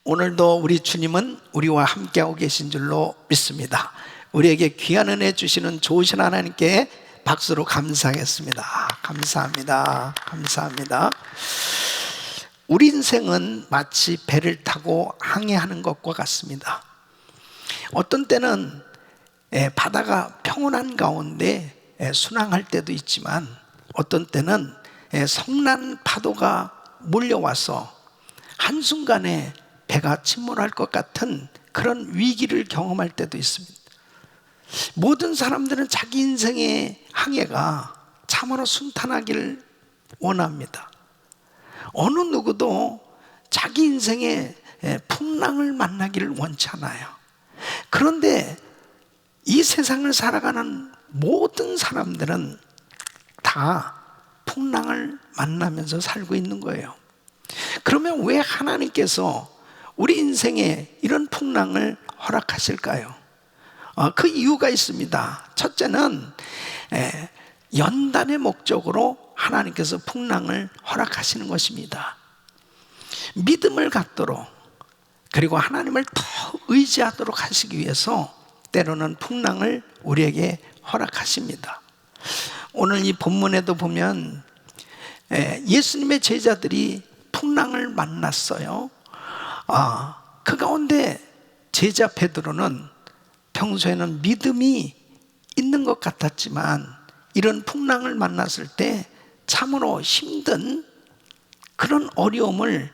오늘도 우리 주님은 우리와 함께하고 계신 줄로 믿습니다. 우리에게 귀한 은혜 주시는 좋으신 하나님께 박수로 감사하겠습니다. 감사합니다. 감사합니다. 우리 인생은 마치 배를 타고 항해하는 것과 같습니다. 어떤 때는 바다가 평온한 가운데 순항할 때도 있지만, 어떤 때는 성난 파도가 몰려와서 한순간에 배가 침몰할 것 같은 그런 위기를 경험할 때도 있습니다. 모든 사람들은 자기 인생의 항해가 참으로 순탄하기를 원합니다. 어느 누구도 자기 인생의 풍랑을 만나기를 원치 않아요. 그런데 이 세상을 살아가는 모든 사람들은 다 풍랑을 만나면서 살고 있는 거예요. 그러면 왜 하나님께서 우리 인생에 이런 풍랑을 허락하실까요? 그 이유가 있습니다. 첫째는 연단의 목적으로 하나님께서 풍랑을 허락하시는 것입니다. 믿음을 갖도록, 그리고 하나님을 더 의지하도록 하시기 위해서 때로는 풍랑을 우리에게 허락하십니다. 오늘 이 본문에도 보면 예수님의 제자들이 풍랑을 만났어요. 그 가운데 제자 베드로는 평소에는 믿음이 있는 것 같았지만 이런 풍랑을 만났을 때 참으로 힘든 그런 어려움을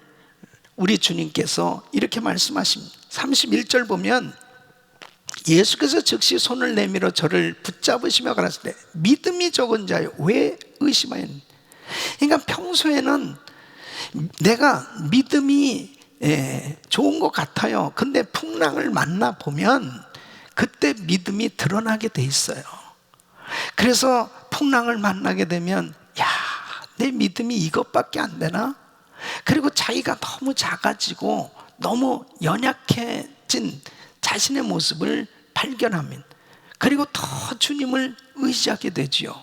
우리 주님께서 이렇게 말씀하십니다. 31절 보면 예수께서 즉시 손을 내밀어 저를 붙잡으시며 가라사대 때 믿음이 적은 자여 왜 의심하였니? 그러니까 평소에는 내가 믿음이 좋은 것 같아요. 근데 풍랑을 만나보면 그때 믿음이 드러나게 돼 있어요. 그래서 풍랑을 만나게 되면 내 믿음이 이것밖에 안 되나? 그리고 자기가 너무 작아지고 너무 연약해진 자신의 모습을 발견합니다. 그리고 더 주님을 의지하게 되지요.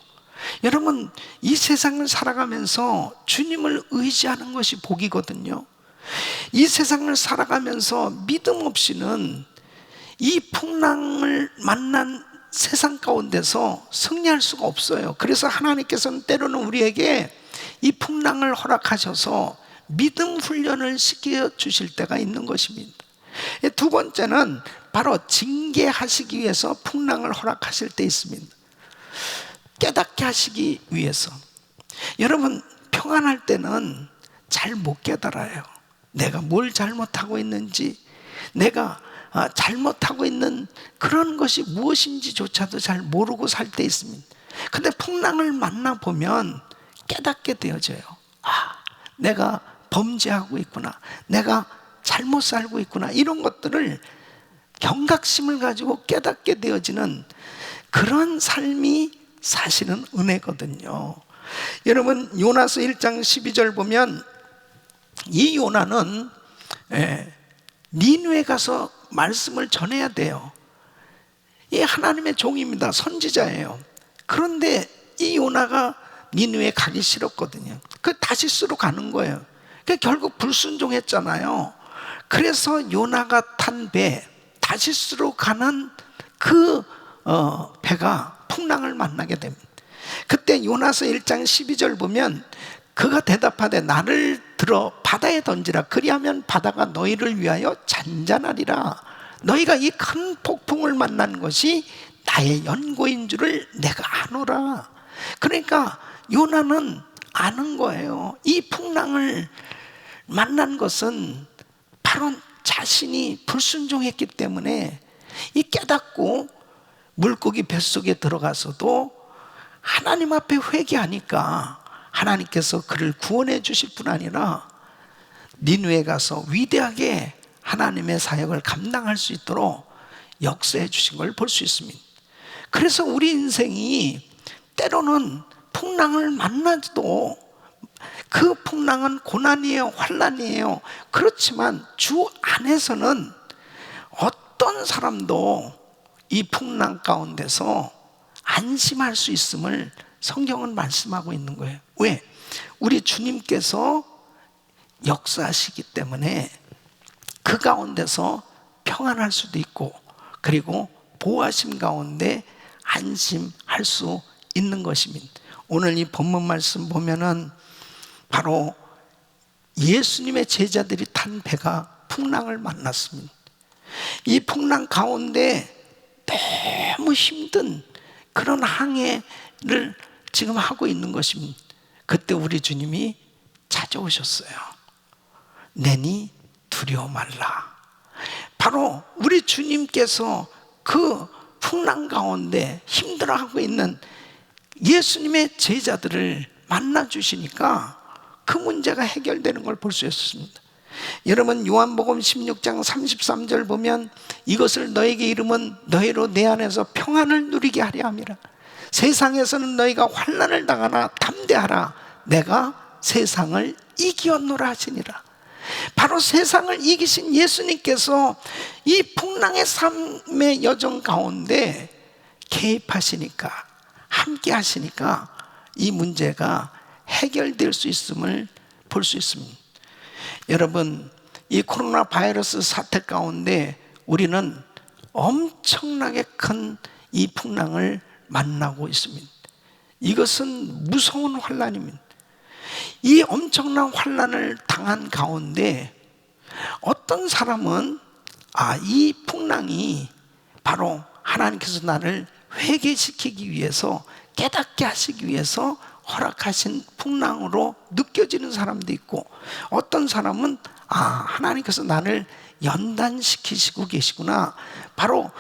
여러분, 이 세상을 살아가면서 주님을 의지하는 것이 복이거든요. 이 세상을 살아가면서 믿음 없이는 이 풍랑을 만난 세상 가운데서 승리할 수가 없어요. 그래서 하나님께서는 때로는 우리에게 이 풍랑을 허락하셔서 믿음 훈련을 시켜주실 때가 있는 것입니다. 두 번째는 바로 징계하시기 위해서 풍랑을 허락하실 때 있습니다. 깨닫게 하시기 위해서. 여러분, 평안할 때는 잘 못 깨달아요. 내가 뭘 잘못하고 있는지, 내가 잘못하고 있는 그런 것이 무엇인지조차도 잘 모르고 살 때 있습니다. 근데 풍랑을 만나보면 깨닫게 되어져요. 내가 범죄하고 있구나, 내가 잘못 살고 있구나, 이런 것들을 경각심을 가지고 깨닫게 되어지는 그런 삶이 사실은 은혜거든요. 여러분, 요나서 1장 12절 보면 이 요나는 니느웨 가서 말씀을 전해야 돼요. 이 하나님의 종입니다. 선지자예요. 그런데 이 요나가 니느웨 가기 싫었거든요. 그 다시스로 가는 거예요. 결국 불순종했잖아요. 그래서 요나가 탄 배, 다시스로 가는 그 배가 풍랑을 만나게 됩니다. 그때 요나서 1장 12절 보면 그가 대답하되 나를 들어 바다에 던지라. 그리하면 바다가 너희를 위하여 잔잔하리라. 너희가 이 큰 폭풍을 만난 것이 나의 연고인 줄을 내가 아노라. 그러니까 요나는 아는 거예요. 이 풍랑을 만난 것은 바로 자신이 불순종했기 때문에, 이 깨닫고 물고기 뱃속에 들어가서도 하나님 앞에 회개하니까 하나님께서 그를 구원해 주실 뿐 아니라 니느웨에 가서 위대하게 하나님의 사역을 감당할 수 있도록 역사해 주신 걸 볼 수 있습니다. 그래서 우리 인생이 때로는 풍랑을 만나도 그 풍랑은 고난이에요, 환난이에요. 그렇지만 주 안에서는 어떤 사람도 이 풍랑 가운데서 안심할 수 있음을 성경은 말씀하고 있는 거예요. 왜? 우리 주님께서 역사하시기 때문에 그 가운데서 평안할 수도 있고, 그리고 보호하심 가운데 안심할 수 있는 것입니다. 오늘 이 본문 말씀 보면은 바로 예수님의 제자들이 탄 배가 풍랑을 만났습니다. 이 풍랑 가운데 너무 힘든 그런 항해를 지금 하고 있는 것입니다. 그때 우리 주님이 찾아오셨어요. 내니 두려워 말라. 바로 우리 주님께서 그 풍랑 가운데 힘들어하고 있는 예수님의 제자들을 만나 주시니까 그 문제가 해결되는 걸 볼 수 있었습니다. 여러분, 요한복음 16장 33절 보면 이것을 너에게 이름은 너희로 내 안에서 평안을 누리게 하려 함이라. 세상에서는 너희가 환난을 당하나 담대하라. 내가 세상을 이기었노라 하시니라. 바로 세상을 이기신 예수님께서 이 풍랑의 삶의 여정 가운데 개입하시니까, 함께 하시니까 이 문제가 해결될 수 있음을 볼 수 있습니다. 여러분, 이 코로나 바이러스 사태 가운데 우리는 엄청나게 큰 이 풍랑을 만나고 있습니다. 이것은 무서운 환난입니다. 이 엄청난 환난을 당한 가운데 어떤 사람은 이 풍랑이 바로 하나님께서 나를 회개시키기 위해서, 깨닫게 하시기 위해서 허락하신 풍랑으로 느껴지는 사람도 있고, 어떤 사람은 하나님께서 나를 연단시키시고 계시구나, 바로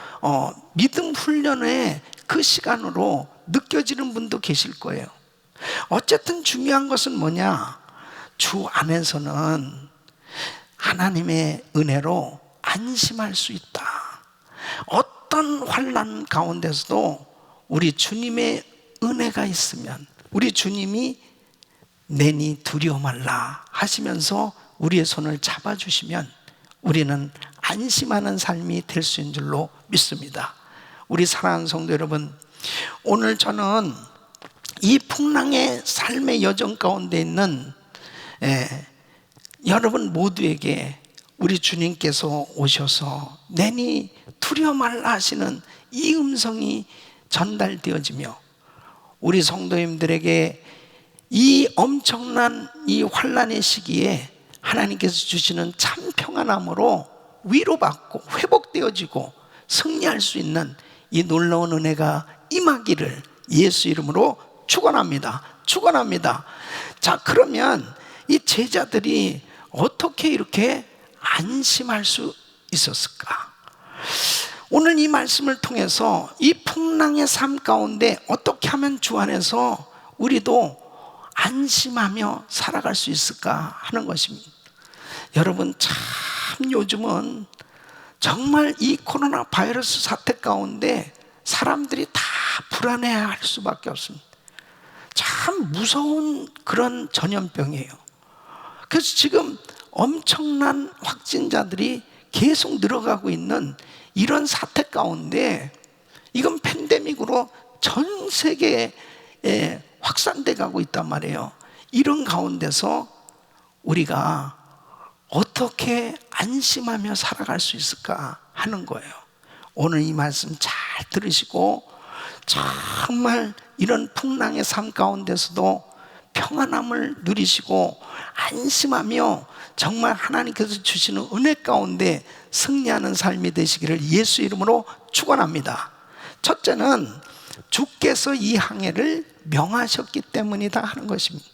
믿음 훈련의 그 시간으로 느껴지는 분도 계실 거예요. 어쨌든 중요한 것은 뭐냐? 주 안에서는 하나님의 은혜로 안심할 수 있다. 어떤 환난 가운데서도 우리 주님의 은혜가 있으면, 우리 주님이 내니 두려워 말라 하시면서 우리의 손을 잡아주시면 우리는 안심하는 삶이 될 수 있는 줄로 믿습니다. 우리 사랑하는 성도 여러분, 오늘 저는 이 풍랑의 삶의 여정 가운데 있는 여러분 모두에게 우리 주님께서 오셔서 내니 두려워 말라 하시는 이 음성이 전달되어지며, 우리 성도님들에게 이 엄청난 이 환난의 시기에 하나님께서 주시는 참 평안함으로 위로받고 회복되어지고 승리할 수 있는 이 놀라운 은혜가 임하기를 예수 이름으로 축원합니다. 축원합니다. 자, 그러면 이 제자들이 어떻게 이렇게 안심할 수 있었을까? 오늘 이 말씀을 통해서 이 풍랑의 삶 가운데 어떻게 하면 주 안에서 우리도 안심하며 살아갈 수 있을까 하는 것입니다. 여러분, 참 요즘은 정말 이 코로나 바이러스 사태 가운데 사람들이 다 불안해할 수밖에 없습니다. 참 무서운 그런 전염병이에요. 그래서 지금 엄청난 확진자들이 계속 늘어가고 있는 이런 사태 가운데, 이건 팬데믹으로 전 세계에 확산돼 가고 있단 말이에요. 이런 가운데서 우리가 어떻게 안심하며 살아갈 수 있을까 하는 거예요. 오늘 이 말씀 잘 들으시고 정말 이런 풍랑의 삶 가운데서도 평안함을 누리시고 안심하며 정말 하나님께서 주시는 은혜 가운데 승리하는 삶이 되시기를 예수 이름으로 축원합니다. 첫째는 주께서 이 항해를 명하셨기 때문이다 하는 것입니다.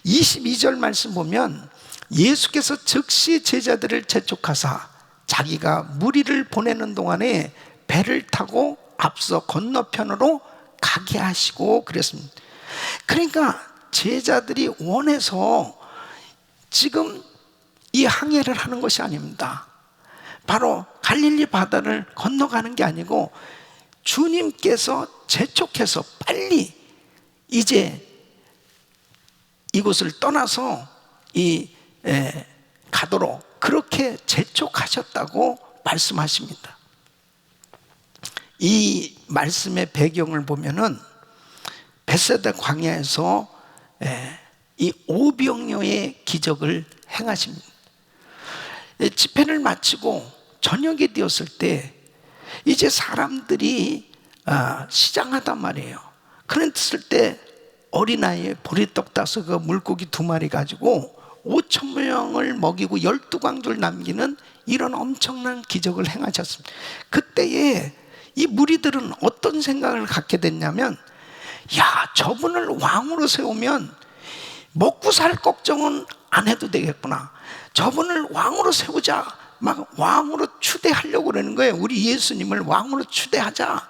22절 말씀 보면 예수께서 즉시 제자들을 재촉하사 자기가 무리를 보내는 동안에 배를 타고 앞서 건너편으로 가게 하시고 그랬습니다. 그러니까 제자들이 원해서 지금 이 항해를 하는 것이 아닙니다. 바로 갈릴리 바다를 건너가는 게 아니고 주님께서 재촉해서 빨리 이제 이곳을 떠나서 가도록 그렇게 재촉하셨다고 말씀하십니다. 이 말씀의 배경을 보면은 벳세다 광야에서 이 오병이어의 기적을 행하십니다. 집회를 마치고 저녁이 되었을 때 이제 사람들이 시장하단 말이에요. 그랬을 때 어린아이의 보리떡 5개, 물고기 2마리 가지고 5,000명을 먹이고 12광주를 남기는 이런 엄청난 기적을 행하셨습니다. 그때에 이 무리들은 어떤 생각을 갖게 됐냐면, 야, 저분을 왕으로 세우면 먹고 살 걱정은 안 해도 되겠구나. 저분을 왕으로 세우자. 막 왕으로 추대하려고 그러는 거예요. 우리 예수님을 왕으로 추대하자.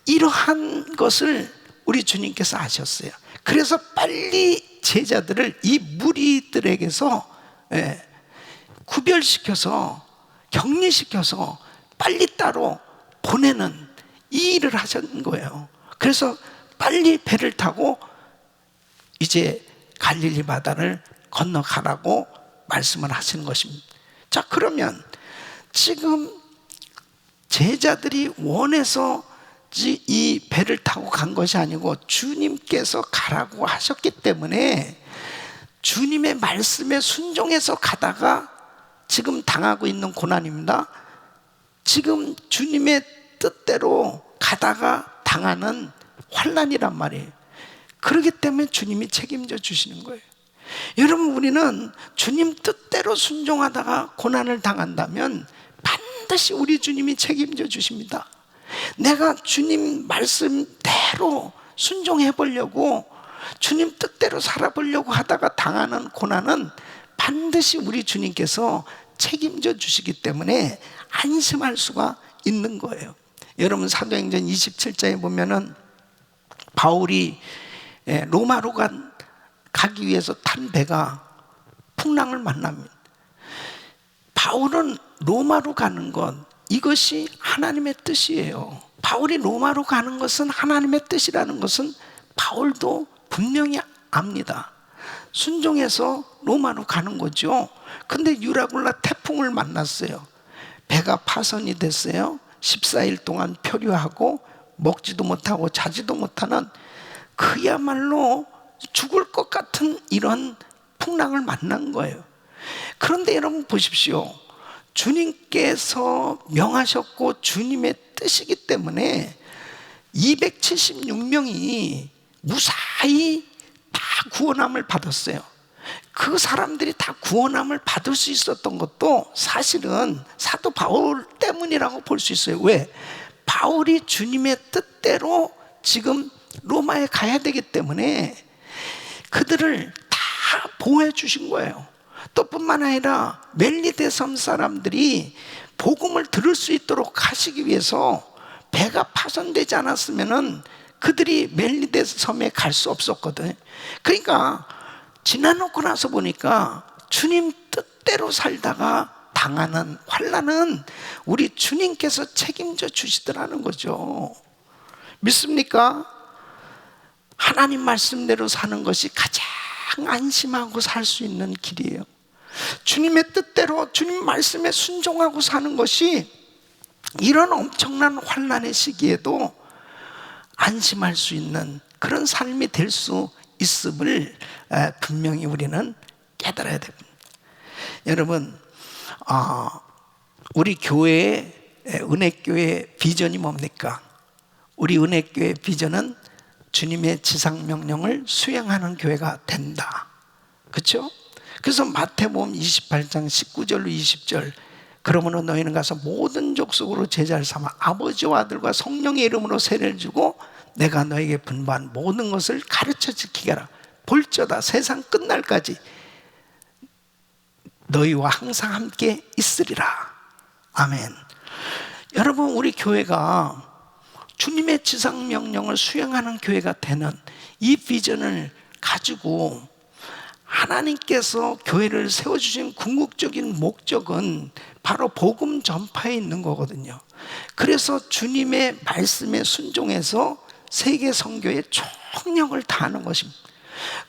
이러한 것을 우리 주님께서 하셨어요. 그래서 빨리 제자들을 이 무리들에게서 구별시켜서 격리시켜서 빨리 따로 보내는 이 일을 하신 거예요. 그래서 빨리 배를 타고 이제 갈릴리 바다를 건너가라고 말씀을 하시는 것입니다. 자, 그러면 지금 제자들이 원해서 이 배를 타고 간 것이 아니고 주님께서 가라고 하셨기 때문에 주님의 말씀에 순종해서 가다가 지금 당하고 있는 고난입니다. 지금 주님의 뜻대로 가다가 당하는 환난이란 말이에요. 그렇기 때문에 주님이 책임져 주시는 거예요. 여러분, 우리는 주님 뜻대로 순종하다가 고난을 당한다면 반드시 우리 주님이 책임져 주십니다. 내가 주님 말씀대로 순종해 보려고, 주님 뜻대로 살아보려고 하다가 당하는 고난은 반드시 우리 주님께서 책임져 주시기 때문에 안심할 수가 있는 거예요. 여러분, 사도행전 27장에 보면은 바울이 로마로 가기 위해서 탄 배가 풍랑을 만납니다. 바울은 로마로 가는 것, 이것이 하나님의 뜻이에요. 바울이 로마로 가는 것은 하나님의 뜻이라는 것은 바울도 분명히 압니다. 순종해서 로마로 가는 거죠. 근데 유라굴라 태풍을 만났어요. 배가 파손이 됐어요. 14일 동안 표류하고 먹지도 못하고 자지도 못하는, 그야말로 죽을 것 같은 이런 풍랑을 만난 거예요. 그런데 여러분 보십시오. 주님께서 명하셨고 주님의 뜻이기 때문에 276명이 무사히 다 구원함을 받았어요. 그 사람들이 다 구원함을 받을 수 있었던 것도 사실은 사도 바울 때문이라고 볼 수 있어요. 왜? 바울이 주님의 뜻대로 지금 로마에 가야 되기 때문에 그들을 다 보호해 주신 거예요. 또 뿐만 아니라 멜리데 섬 사람들이 복음을 들을 수 있도록 하시기 위해서 배가 파손되지 않았으면은 그들이 멜리데 섬에 갈 수 없었거든. 그러니까 지나놓고 나서 보니까 주님 뜻대로 살다가 당하는 환난은 우리 주님께서 책임져 주시더라는 거죠. 믿습니까? 하나님 말씀대로 사는 것이 가장 안심하고 살 수 있는 길이에요. 주님의 뜻대로 주님 말씀에 순종하고 사는 것이 이런 엄청난 환난의 시기에도 안심할 수 있는 그런 삶이 될 수 있음을 분명히 우리는 깨달아야 됩니다. 여러분, 우리 교회의 은혜교회의 비전이 뭡니까? 우리 은혜교회의 비전은 주님의 지상명령을 수행하는 교회가 된다. 그렇죠? 그래서 마태복음 28장 19절로 20절, 그러므로 너희는 가서 모든 족속으로 제자를 삼아 아버지와 아들과 성령의 이름으로 세례를 주고 내가 너에게 분부한 모든 것을 가르쳐 지키게 하라. 볼지어다 세상 끝날까지 너희와 항상 함께 있으리라. 아멘. 여러분, 우리 교회가 주님의 지상명령을 수행하는 교회가 되는 이 비전을 가지고 하나님께서 교회를 세워주신 궁극적인 목적은 바로 복음 전파에 있는 거거든요. 그래서 주님의 말씀에 순종해서 세계 선교의 총력을 다하는 것입니다.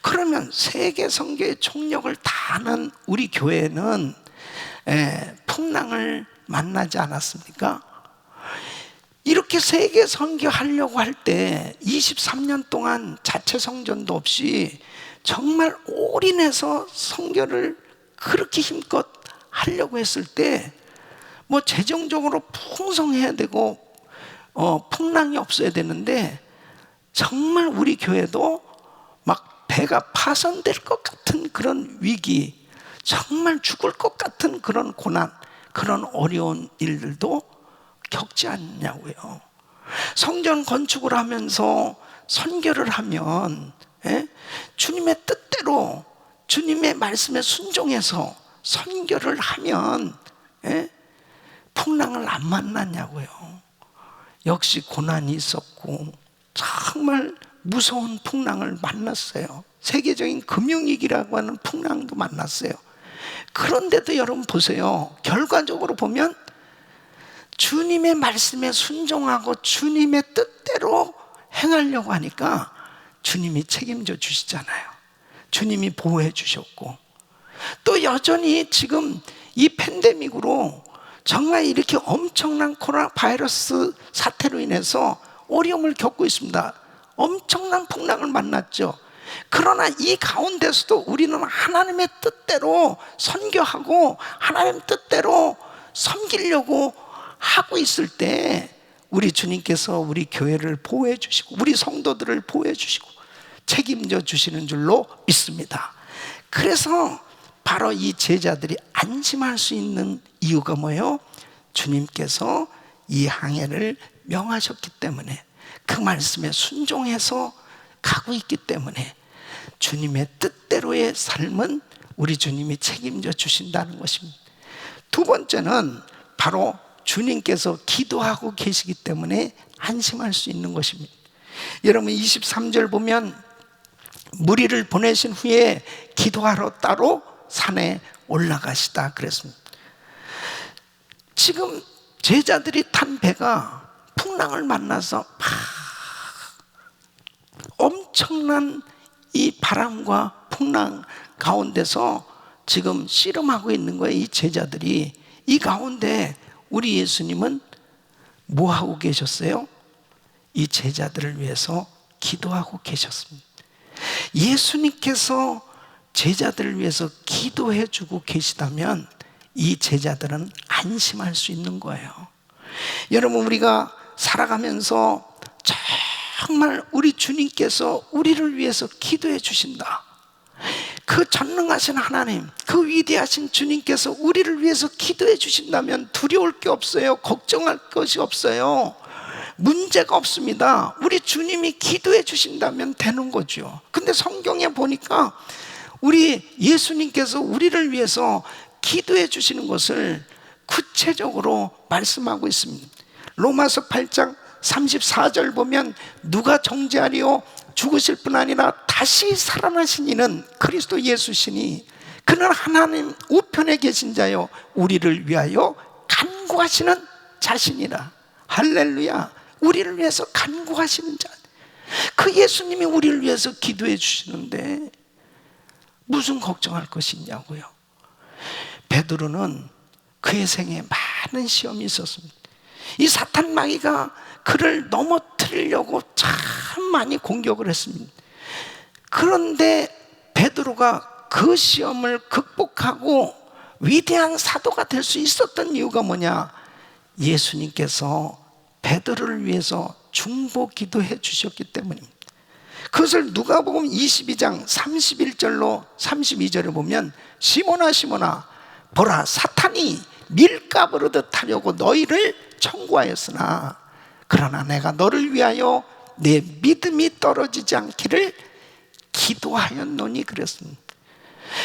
그러면 세계 선교의 총력을 다하는 우리 교회는 풍랑을 만나지 않았습니까? 이렇게 세계 선교하려고 할 때 23년 동안 자체 성전도 없이 정말 올인해서 선교를 그렇게 힘껏 하려고 했을 때 뭐 재정적으로 풍성해야 되고 풍랑이 없어야 되는데 정말 우리 교회도 막 배가 파손될 것 같은 그런 위기, 정말 죽을 것 같은 그런 고난, 그런 어려운 일들도 겪지 않냐고요. 성전 건축을 하면서 선교를 하면 주님의 뜻대로 주님의 말씀에 순종해서 선교를 하면 풍랑을 안 만났냐고요. 역시 고난이 있었고 정말 무서운 풍랑을 만났어요. 세계적인 금융위기라고 하는 풍랑도 만났어요. 그런데도 여러분 보세요. 결과적으로 보면 주님의 말씀에 순종하고 주님의 뜻대로 행하려고 하니까 주님이 책임져 주시잖아요. 주님이 보호해 주셨고, 또 여전히 지금 이 팬데믹으로 정말 이렇게 엄청난 코로나 바이러스 사태로 인해서 어려움을 겪고 있습니다. 엄청난 풍랑을 만났죠. 그러나 이 가운데서도 우리는 하나님의 뜻대로 선교하고 하나님의 뜻대로 섬기려고 하고 있을 때 우리 주님께서 우리 교회를 보호해 주시고 우리 성도들을 보호해 주시고 책임져 주시는 줄로 믿습니다. 그래서 바로 이 제자들이 안심할 수 있는 이유가 뭐예요? 주님께서 이 항해를 명하셨기 때문에, 그 말씀에 순종해서 가고 있기 때문에 주님의 뜻대로의 삶은 우리 주님이 책임져 주신다는 것입니다. 두 번째는 바로 주님께서 기도하고 계시기 때문에 안심할 수 있는 것입니다. 여러분 23절 보면 무리를 보내신 후에 기도하러 따로 산에 올라가시다 그랬습니다. 지금 제자들이 탄 배가 풍랑을 만나서 엄청난 이 바람과 풍랑 가운데서 지금 씨름하고 있는 거예요. 이 제자들이. 이 가운데 우리 예수님은 뭐 하고 계셨어요? 이 제자들을 위해서 기도하고 계셨습니다. 예수님께서 제자들을 위해서 기도해 주고 계시다면 이 제자들은 안심할 수 있는 거예요. 여러분, 우리가 살아가면서 정말 우리 주님께서 우리를 위해서 기도해 주신다. 그 전능하신 하나님, 그 위대하신 주님께서 우리를 위해서 기도해 주신다면 두려울 게 없어요. 걱정할 것이 없어요. 문제가 없습니다. 우리 주님이 기도해 주신다면 되는 거죠. 근데 성경에 보니까 우리 예수님께서 우리를 위해서 기도해 주시는 것을 구체적으로 말씀하고 있습니다. 로마서 8장 34절 보면 누가 정죄하리요? 죽으실 뿐 아니라 다시 살아나신 이는 그리스도 예수시니 그는 하나님 우편에 계신 자요 우리를 위하여 간구하시는 자신이라. 할렐루야. 우리를 위해서 간구하시는 자, 그 예수님이 우리를 위해서 기도해 주시는데 무슨 걱정할 것이 있냐고요. 베드로는 그의 생에 많은 시험이 있었습니다. 이 사탄 마귀가 그를 넘어뜨리려고 참 많이 공격을 했습니다. 그런데 베드로가 그 시험을 극복하고 위대한 사도가 될 수 있었던 이유가 뭐냐? 예수님께서 베드로를 위해서 중보 기도해 주셨기 때문입니다. 그것을 누가복음 22장 31절로 32절에 보면 시몬아 시몬아 보라 사탄이 밀가부르듯 하려고 너희를 청구하였으나 그러나 내가 너를 위하여 내 믿음이 떨어지지 않기를 기도하였노니 그랬습니다.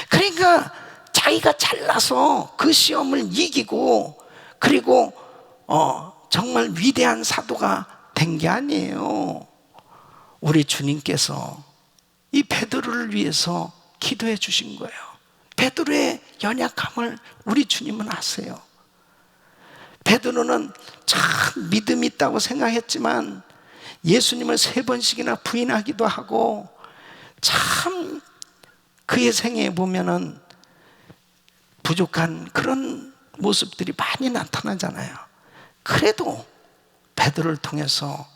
그러니까 자기가 잘나서 그 시험을 이기고 그리고 정말 위대한 사도가 된 게 아니에요. 우리 주님께서 이 베드로를 위해서 기도해 주신 거예요. 베드로의 연약함을 우리 주님은 아세요. 베드로는 참 믿음이 있다고 생각했지만 예수님을 3번씩이나 부인하기도 하고 참 그의 생애에 보면은 부족한 그런 모습들이 많이 나타나잖아요. 그래도 베드로를 통해서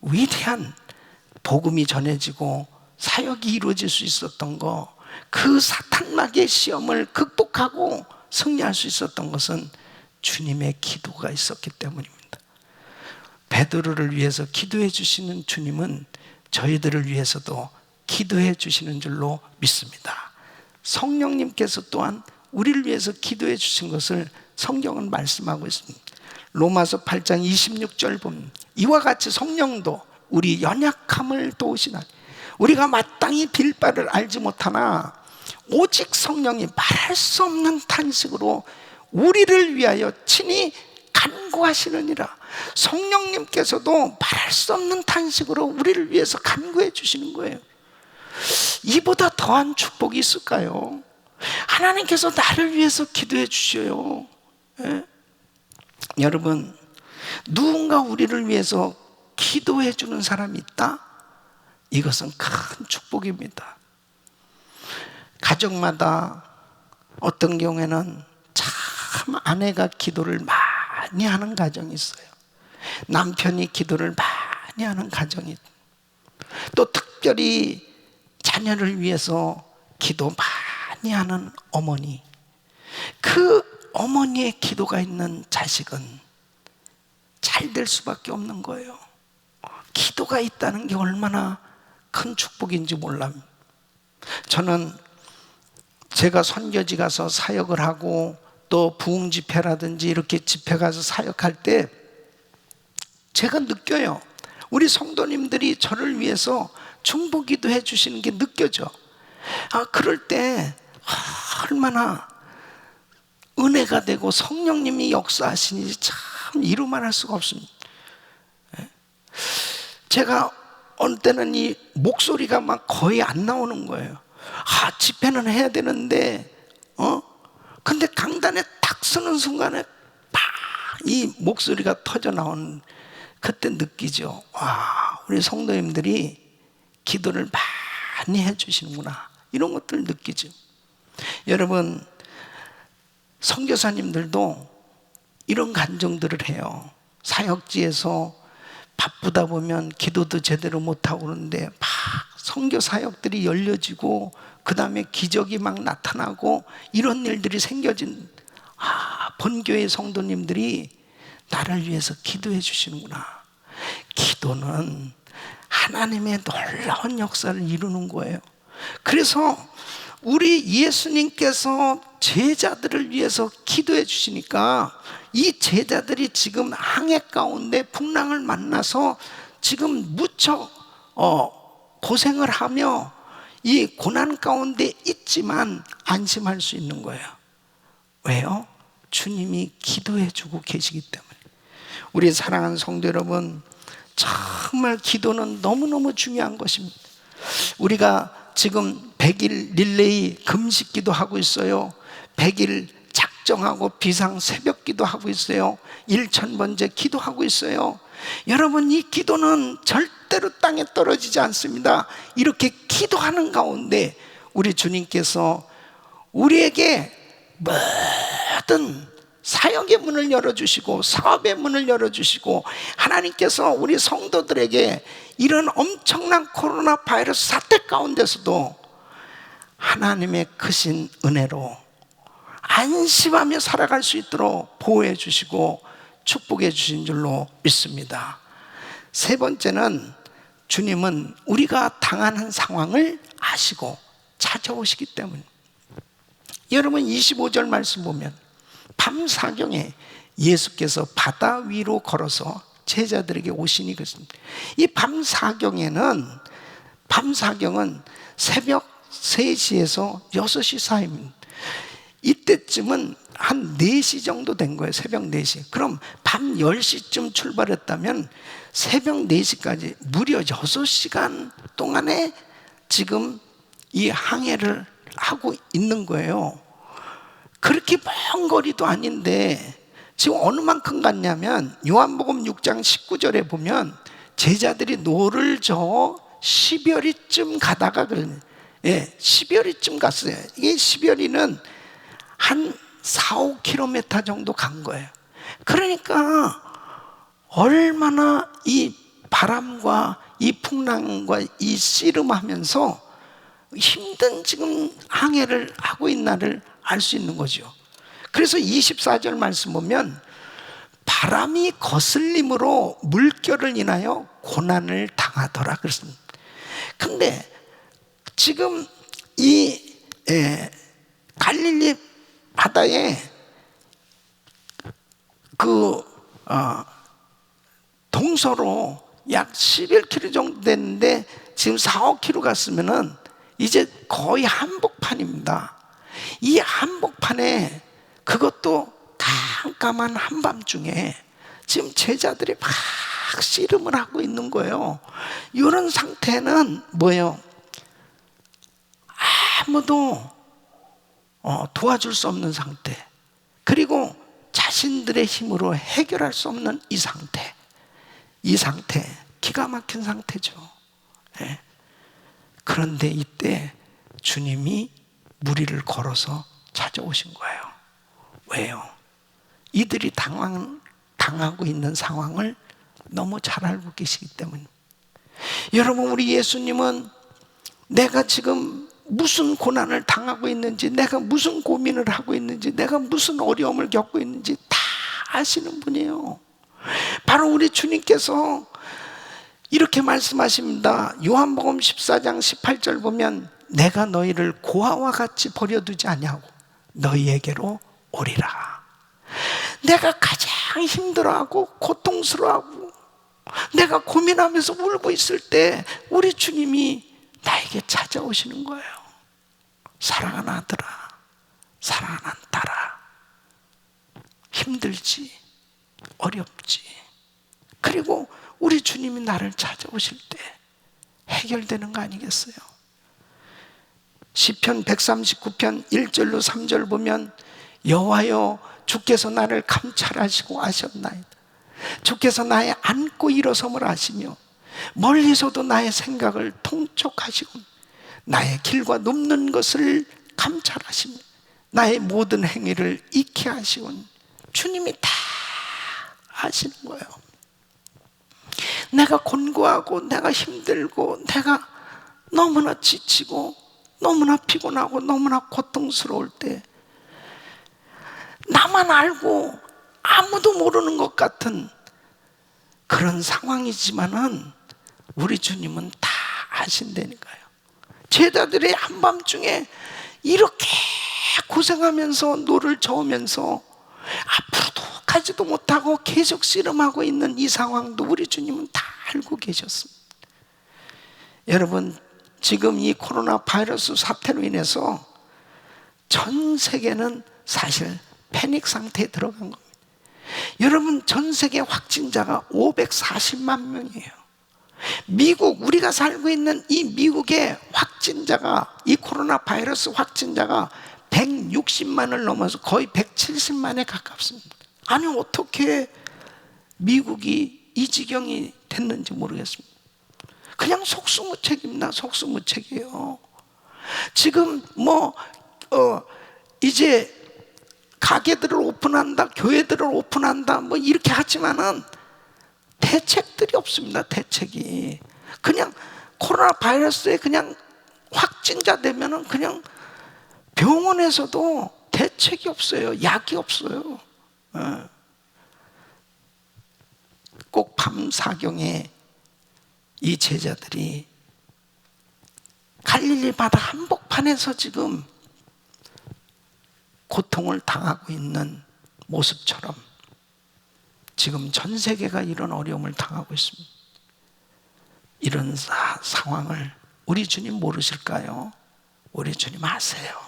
위대한 복음이 전해지고 사역이 이루어질 수 있었던 거, 그 사탄 마귀의 시험을 극복하고 승리할 수 있었던 것은 주님의 기도가 있었기 때문입니다. 베드로를 위해서 기도해 주시는 주님은 저희들을 위해서도 기도해 주시는 줄로 믿습니다. 성령님께서 또한 우리를 위해서 기도해 주신 것을 성경은 말씀하고 있습니다. 로마서 8장 26절 보면 이와 같이 성령도 우리 연약함을 도우시나니 우리가 마땅히 빌 바를 알지 못하나 오직 성령이 말할 수 없는 탄식으로 우리를 위하여 친히 간구하시느니라. 성령님께서도 말할 수 없는 탄식으로 우리를 위해서 간구해 주시는 거예요. 이보다 더한 축복이 있을까요? 하나님께서 나를 위해서 기도해 주셔요. 예? 여러분, 누군가 우리를 위해서 기도해 주는 사람이 있다? 이것은 큰 축복입니다. 가정마다 어떤 경우에는 참 아내가 기도를 많이 하는 가정이 있어요. 남편이 기도를 많이 하는 가정이, 또 특별히 자녀를 위해서 기도 많이 하는 어머니, 그 어머니의 기도가 있는 자식은 잘 될 수밖에 없는 거예요. 기도가 있다는 게 얼마나 큰 축복인지 몰라요. 저는 제가 선교지 가서 사역을 하고 또 부흥 집회라든지 이렇게 집회 가서 사역할 때 제가 느껴요. 우리 성도님들이 저를 위해서 중보기도 해주시는 게 느껴져. 그럴 때 얼마나 은혜가 되고 성령님이 역사하시니 참 이루 말할 수가 없습니다. 제가 어느 때는 이 목소리가 막 거의 안 나오는 거예요. 집회는 해야 되는데 근데 강단에 딱 서는 순간에 팍 이 목소리가 터져 나오는, 그때 느끼죠. 우리 성도님들이 기도를 많이 해주시는구나, 이런 것들을 느끼죠. 여러분, 선교사님들도 이런 간증들을 해요. 사역지에서 바쁘다 보면 기도도 제대로 못하고 그러는데 막 선교 사역들이 열려지고 그 다음에 기적이 막 나타나고 이런 일들이 생겨진, 본교의 성도님들이 나를 위해서 기도해 주시는구나. 기도는 하나님의 놀라운 역사를 이루는 거예요. 그래서 우리 예수님께서 제자들을 위해서 기도해 주시니까 이 제자들이 지금 항해 가운데 풍랑을 만나서 지금 무척 고생을 하며 이 고난 가운데 있지만 안심할 수 있는 거예요. 왜요? 주님이 기도해 주고 계시기 때문에. 우리 사랑하는 성도 여러분, 정말 기도는 너무너무 중요한 것입니다. 우리가 지금 100일 릴레이 금식기도 하고 있어요. 100일 작정하고 비상 새벽기도 하고 있어요. 1000번째 기도하고 있어요. 여러분, 이 기도는 절대로 땅에 떨어지지 않습니다. 이렇게 기도하는 가운데 우리 주님께서 우리에게 모든 사역의 문을 열어주시고 사업의 문을 열어주시고, 하나님께서 우리 성도들에게 이런 엄청난 코로나 바이러스 사태 가운데서도 하나님의 크신 은혜로 안심하며 살아갈 수 있도록 보호해 주시고 축복해 주신 줄로 믿습니다. 세 번째는 주님은 우리가 당하는 상황을 아시고 찾아오시기 때문에. 여러분, 25절 말씀 보면 밤사경에 예수께서 바다 위로 걸어서 제자들에게 오시니 그렇습니다. 이 밤사경은 새벽 3시에서 6시 사이입니다. 이때쯤은 한 4시 정도 된 거예요. 새벽 4시. 그럼 밤 10시쯤 출발했다면 새벽 4시까지 무려 6시간 동안에 지금 이 항해를 하고 있는 거예요. 그렇게 먼 거리도 아닌데 지금 어느 만큼 갔냐면 요한복음 6장 19절에 보면 제자들이 노를 저어 10여리쯤 가다가 그러네. 10여리쯤 갔어요. 이게 10여리는 한 4, 5km 정도 간 거예요. 그러니까 얼마나 이 바람과 이 풍랑과 이 씨름하면서 힘든 지금 항해를 하고 있나를 알 수 있는 거죠. 그래서 24절 말씀 보면 바람이 거슬림으로 물결을 인하여 고난을 당하더라 그랬습니다. 근데 지금 이 갈릴리 바다에 동서로 약 11km 정도 됐는데 지금 4, 5km 갔으면은 이제 거의 한복판입니다. 이 한복판에 그것도 깜깜한 한밤중에 지금 제자들이 막 씨름을 하고 있는 거예요. 이런 상태는 뭐예요? 아무도 도와줄 수 없는 상태, 그리고 자신들의 힘으로 해결할 수 없는 이 상태, 기가 막힌 상태죠. 네. 그런데 이때 주님이 무리를 걸어서 찾아오신 거예요. 왜요? 이들이 당하고 있는 상황을 너무 잘 알고 계시기 때문에. 여러분, 우리 예수님은 내가 지금 무슨 고난을 당하고 있는지, 내가 무슨 고민을 하고 있는지, 내가 무슨 어려움을 겪고 있는지 다 아시는 분이에요. 바로 우리 주님께서 이렇게 말씀하십니다. 요한복음 14장 18절 보면 내가 너희를 고아와 같이 버려두지 아니하고 너희에게로 오리라. 내가 가장 힘들어하고 고통스러워하고 내가 고민하면서 울고 있을 때 우리 주님이 나에게 찾아오시는 거예요. 사랑하는 아들아, 사랑하는 딸아, 힘들지, 어렵지. 그리고 우리 주님이 나를 찾아오실 때 해결되는 거 아니겠어요? 시편 139편 1절로 3절 보면 여호와여 주께서 나를 감찰하시고 아셨나이다. 주께서 나의 앉고 일어섬을 아시며 멀리서도 나의 생각을 통촉하시고 나의 길과 눕는 것을 감찰하시며 나의 모든 행위를 익히 하시고 주님이 다 아시는 거예요. 내가 곤고하고 내가 힘들고 내가 너무나 지치고 너무나 피곤하고 너무나 고통스러울 때 나만 알고 아무도 모르는 것 같은 그런 상황이지만은 우리 주님은 다 아신다니까요. 제자들이 한밤중에 이렇게 고생하면서 노를 저으면서 앞으로도 가지도 못하고 계속 씨름하고 있는 이 상황도 우리 주님은 다 알고 계셨습니다. 여러분, 지금 이 코로나 바이러스 사태로 인해서 전 세계는 사실 패닉 상태에 들어간 겁니다. 여러분, 전 세계 확진자가 540만 명이에요. 미국, 우리가 살고 있는 이 미국의 확진자가, 이 코로나 바이러스 확진자가 160만을 넘어서 거의 170만에 가깝습니다. 아니 어떻게 미국이 이 지경이 됐는지 모르겠습니다. 그냥 속수무책입니다. 속수무책이에요. 지금 이제 가게들을 오픈한다, 교회들을 오픈한다, 이렇게 하지만은 대책들이 없습니다. 대책이. 그냥 코로나 바이러스에 그냥 확진자 되면은 그냥 병원에서도 대책이 없어요. 약이 없어요. 꼭 밤사경에 이 제자들이 갈릴리 바다 한복판에서 지금 고통을 당하고 있는 모습처럼 지금 전 세계가 이런 어려움을 당하고 있습니다. 이런 상황을 우리 주님 모르실까요? 우리 주님 아세요.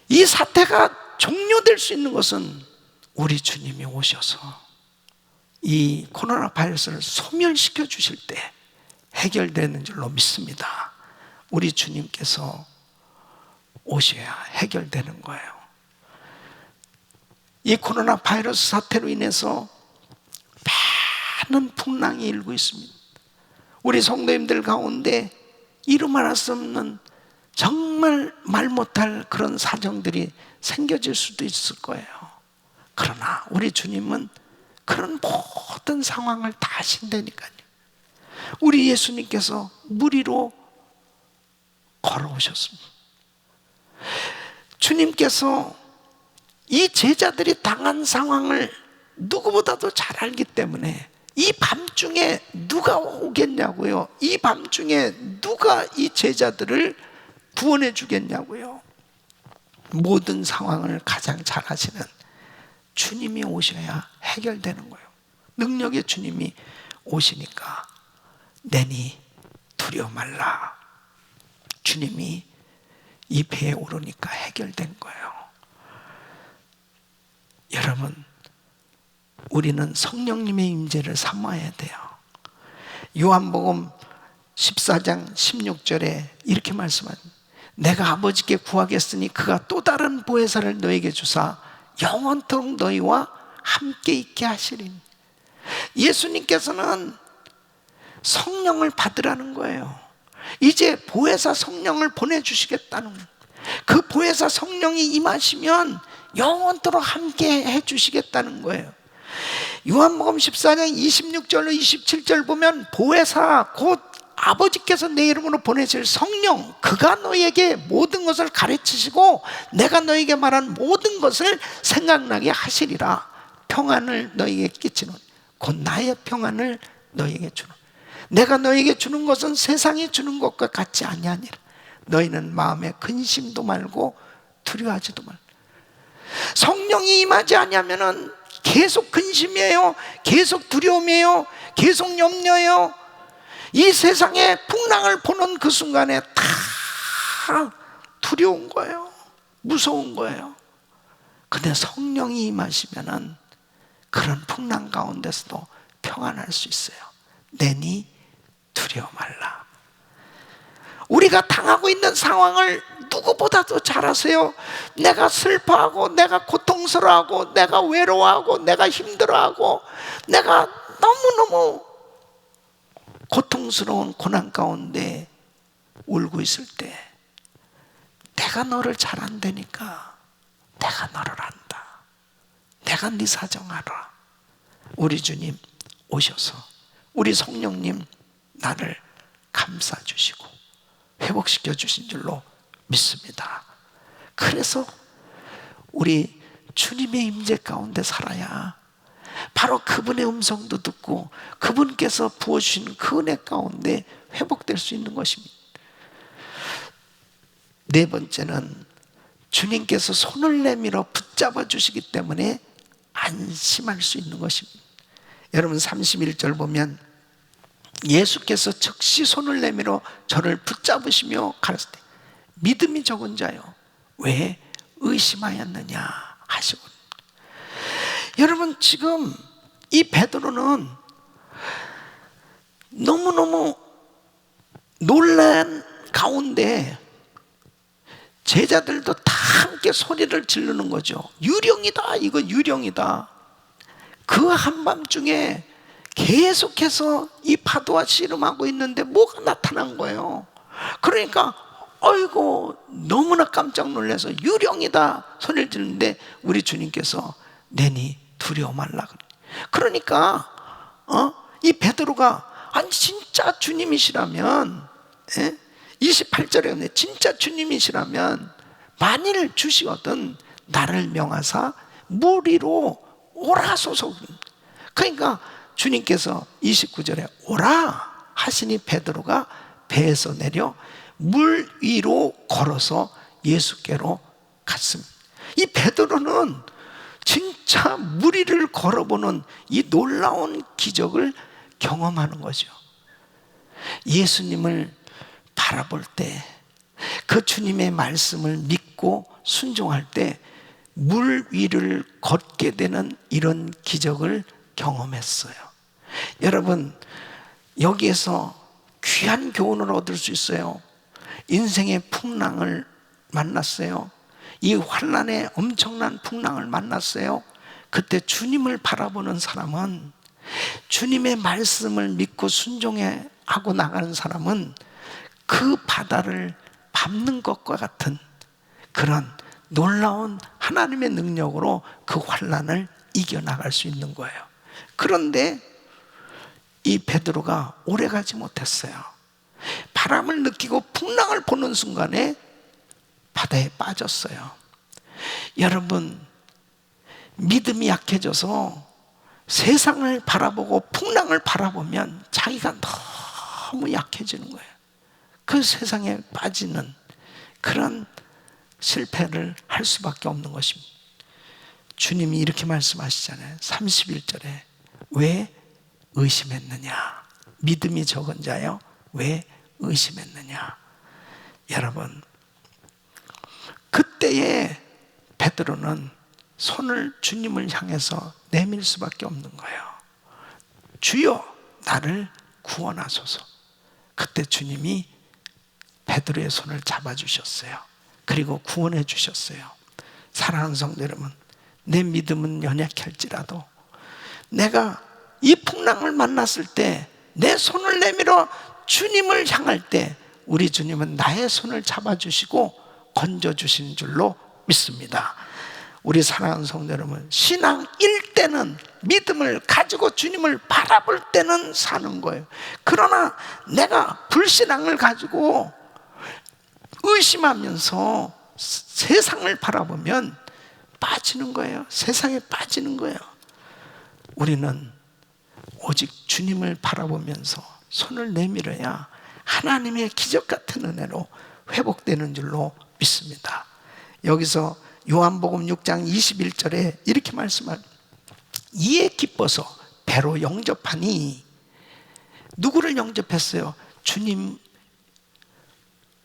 이 사태가 종료될 수 있는 것은 우리 주님이 오셔서 이 코로나 바이러스를 소멸시켜 주실 때 해결되는 줄로 믿습니다. 우리 주님께서 오셔야 해결되는 거예요. 이 코로나 바이러스 사태로 인해서 많은 풍랑이 일고 있습니다. 우리 성도님들 가운데 이루 말할 수 없는 정말 말 못할 그런 사정들이 생겨질 수도 있을 거예요. 그러나 우리 주님은 그런 모든 상황을 다 아신다니까요. 우리 예수님께서 무리로 걸어오셨습니다. 주님께서 이 제자들이 당한 상황을 누구보다도 잘 알기 때문에 이 밤중에 누가 오겠냐고요. 이 밤중에 누가 이 제자들을 구원해 주겠냐고요. 모든 상황을 가장 잘 아시는 주님이 오셔야 해결되는 거예요. 능력의 주님이 오시니까 내니 두려워 말라. 주님이 이 배에 오르니까 해결된 거예요. 여러분, 우리는 성령님의 임재를 삼아야 돼요. 요한복음 14장 16절에 이렇게 말씀합니다. 내가 아버지께 구하겠으니 그가 또 다른 보혜사를 너에게 주사 영원토록 너희와 함께 있게 하시리니. 예수님께서는 성령을 받으라는 거예요. 이제 보혜사 성령을 보내주시겠다는 거예요. 그 보혜사 성령이 임하시면 영원토록 함께 해주시겠다는 거예요. 요한복음 14장 26절로 27절 보면 보혜사 곧 아버지께서 내 이름으로 보내실 성령, 그가 너희에게 모든 것을 가르치시고 내가 너희에게 말한 모든 것을 생각나게 하시리라. 평안을 너희에게 끼치는 곧 나의 평안을 너희에게 주는. 내가 너희에게 주는 것은 세상이 주는 것과 같지 아니하니라. 너희는 마음에 근심도 말고 두려워하지도 말고. 성령이 임하지 않으면은 계속 근심이에요, 계속 두려움이에요, 계속 염려예요. 이 세상의 풍랑을 보는 그 순간에 다 두려운 거예요, 무서운 거예요. 근데 성령이 임하시면은 그런 풍랑 가운데서도 평안할 수 있어요. 내니 두려워 말라. 우리가 당하고 있는 상황을 누구보다도 잘 아세요. 내가 슬퍼하고 내가 고통스러워하고 내가 외로워하고 내가 힘들어하고 내가 너무너무 고통스러운 고난 가운데 울고 있을 때 내가 너를 잘 안다니까, 내가 너를 안다, 내가 네 사정 알아. 우리 주님 오셔서 우리 성령님 나를 감싸주시고 회복시켜 주신 줄로 믿습니다. 그래서 우리 주님의 임재 가운데 살아야 바로 그분의 음성도 듣고 그분께서 부어주신 그 은혜 가운데 회복될 수 있는 것입니다. 네 번째는 주님께서 손을 내밀어 붙잡아 주시기 때문에 안심할 수 있는 것입니다. 여러분 31절 보면 예수께서 즉시 손을 내밀어 저를 붙잡으시며 가르칠 때 믿음이 적은 자요 왜 의심하였느냐 하시고. 여러분 지금 이 베드로는 너무너무 놀란 가운데 제자들도 다 함께 소리를 지르는 거죠. 유령이다, 이거 유령이다. 그 한밤중에 계속해서 이 파도와 씨름하고 있는데 뭐가 나타난 거예요. 그러니까 어이구 너무나 깜짝 놀라서 유령이다 소리를 지르는데 우리 주님께서 내니 두려워 말라. 그러니까 이 베드로가 아니 진짜 주님이시라면 28절에 진짜 주님이시라면 만일 주시거든 나를 명하사 물 위로 오라소서. 그러니까 주님께서 29절에 오라 하시니 베드로가 배에서 내려 물 위로 걸어서 예수께로 갔습니다. 이 베드로는 진짜 물 위를 걸어보는 이 놀라운 기적을 경험하는 거죠. 예수님을 바라볼 때, 그 주님의 말씀을 믿고 순종할 때 물 위를 걷게 되는 이런 기적을 경험했어요. 여러분 여기에서 귀한 교훈을 얻을 수 있어요. 인생의 풍랑을 만났어요. 이 환난의 엄청난 풍랑을 만났어요. 그때 주님을 바라보는 사람은, 주님의 말씀을 믿고 순종하고 나가는 사람은 그 바다를 밟는 것과 같은 그런 놀라운 하나님의 능력으로 그 환난을 이겨나갈 수 있는 거예요. 그런데 이 베드로가 오래가지 못했어요. 바람을 느끼고 풍랑을 보는 순간에 바다에 빠졌어요. 여러분, 믿음이 약해져서 세상을 바라보고 풍랑을 바라보면 자기가 너무 약해지는 거예요. 그 세상에 빠지는 그런 실패를 할 수밖에 없는 것입니다. 주님이 이렇게 말씀하시잖아요. 31절에 왜 의심했느냐? 믿음이 적은 자여 왜 의심했느냐? 여러분, 그때에 베드로는 손을 주님을 향해서 내밀 수밖에 없는 거예요. 주여 나를 구원하소서. 그때 주님이 베드로의 손을 잡아주셨어요. 그리고 구원해 주셨어요. 사랑하는 성도 여러분, 내 믿음은 연약할지라도 내가 이 풍랑을 만났을 때 내 손을 내밀어 주님을 향할 때 우리 주님은 나의 손을 잡아주시고 건져주시는 줄로 믿습니다. 우리 사랑하는 성도 여러분, 신앙일 때는 믿음을 가지고 주님을 바라볼 때는 사는 거예요. 그러나 내가 불신앙을 가지고 의심하면서 세상을 바라보면 빠지는 거예요. 세상에 빠지는 거예요. 우리는 오직 주님을 바라보면서 손을 내밀어야 하나님의 기적 같은 은혜로 회복되는 줄로 믿습니다. 여기서 요한복음 6장 21절에 이렇게 말씀합니다. 이에 기뻐서 배로 영접하니, 누구를 영접했어요? 주님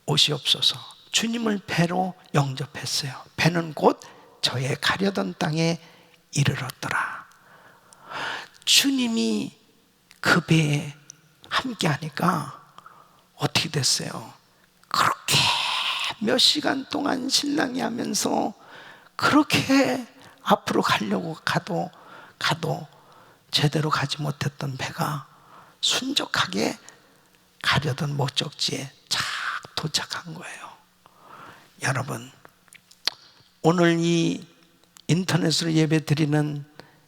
오시옵소서. 주님을 배로 영접했어요. 배는 곧 저의 가려던 땅에 이르렀더라. 주님이 그 배에 함께 하니까 어떻게 됐어요? 그렇게 몇 시간 동안 신랑이 하면서 그렇게 앞으로 가려고 가도 제대로 가지 못했던 배가 순적하게 가려던 목적지에 착 도착한 거예요. 여러분, 오늘 이 인터넷으로 예배 드리는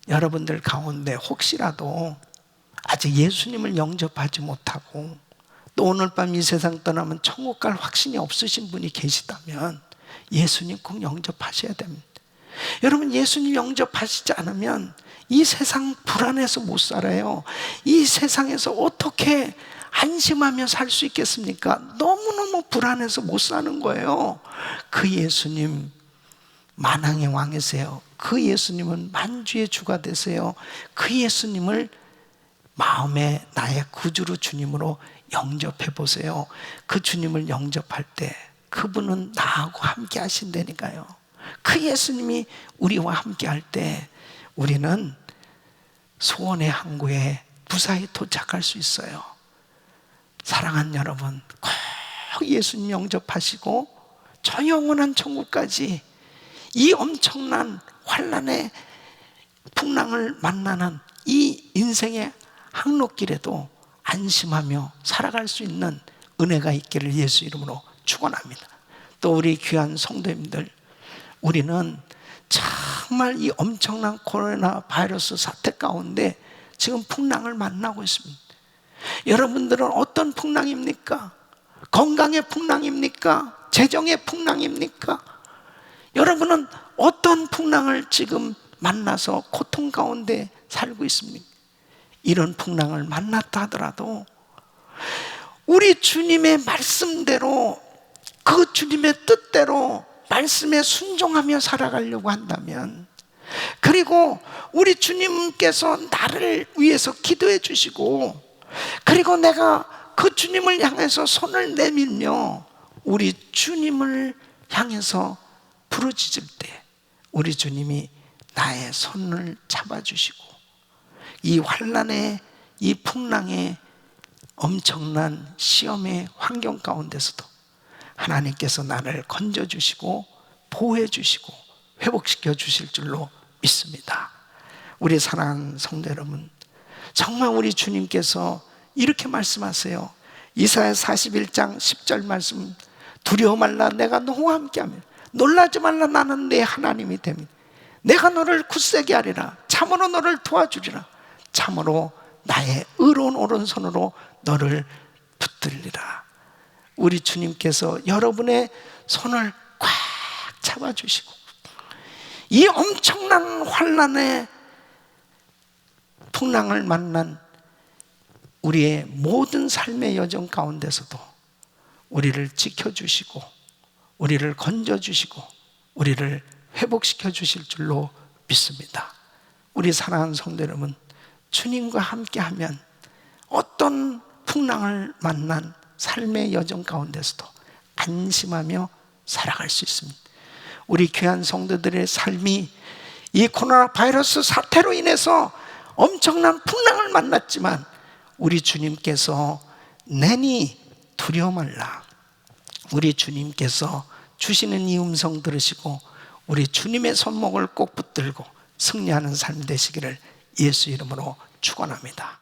여러분들 가운데 혹시라도 아직 예수님을 영접하지 못하고 또 오늘 밤 이 세상 떠나면 천국 갈 확신이 없으신 분이 계시다면 예수님 꼭 영접하셔야 됩니다. 여러분, 예수님 영접하시지 않으면 이 세상 불안해서 못 살아요. 이 세상에서 어떻게 안심하며 살 수 있겠습니까? 너무너무 불안해서 못 사는 거예요. 그 예수님 만왕의 왕이세요. 그 예수님은 만주의 주가 되세요. 그 예수님을 마음에 나의 구주로 주님으로 영접해 보세요. 그 주님을 영접할 때 그분은 나하고 함께 하신다니까요. 그 예수님이 우리와 함께 할 때 우리는 소원의 항구에 무사히 도착할 수 있어요. 사랑하는 여러분, 꼭 예수님 영접하시고 저 영원한 천국까지 이 엄청난 환난의 풍랑을 만나는 이 인생의 항로길에도 안심하며 살아갈 수 있는 은혜가 있기를 예수 이름으로 축원합니다. 또 우리 귀한 성도님들, 우리는 정말 이 엄청난 코로나 바이러스 사태 가운데 지금 풍랑을 만나고 있습니다. 여러분들은 어떤 풍랑입니까? 건강의 풍랑입니까? 재정의 풍랑입니까? 여러분은 어떤 풍랑을 지금 만나서 고통 가운데 살고 있습니까? 이런 풍랑을 만났다 하더라도 우리 주님의 말씀대로, 그 주님의 뜻대로 말씀에 순종하며 살아가려고 한다면, 그리고 우리 주님께서 나를 위해서 기도해 주시고, 그리고 내가 그 주님을 향해서 손을 내밀며 우리 주님을 향해서 부르짖을 때 우리 주님이 나의 손을 잡아주시고 이 환난의, 이 풍랑의 엄청난 시험의 환경 가운데서도 하나님께서 나를 건져주시고 보호해주시고 회복시켜 주실 줄로 믿습니다. 우리 사랑하는 성도 여러분, 정말 우리 주님께서 이렇게 말씀하세요. 이사야 41장 10절 말씀, 두려워 말라 내가 너와 함께하며 놀라지 말라 나는 내 하나님이 됨이니 내가 너를 굳세게 하리라. 참으로 너를 도와주리라. 참으로 나의 의로운 오른손으로 너를 붙들리라. 우리 주님께서 여러분의 손을 꽉 잡아주시고 이 엄청난 환난의 풍랑을 만난 우리의 모든 삶의 여정 가운데서도 우리를 지켜주시고 우리를 건져주시고 우리를 회복시켜 주실 줄로 믿습니다. 우리 사랑하는 성도 여러분, 주님과 함께하면 어떤 풍랑을 만난 삶의 여정 가운데서도 안심하며 살아갈 수 있습니다. 우리 귀한 성도들의 삶이 이 코로나 바이러스 사태로 인해서 엄청난 풍랑을 만났지만 우리 주님께서 내니 두려워 말라, 우리 주님께서 주시는 이 음성 들으시고 우리 주님의 손목을 꼭 붙들고 승리하는 삶 되시기를 예수 이름으로 축원합니다.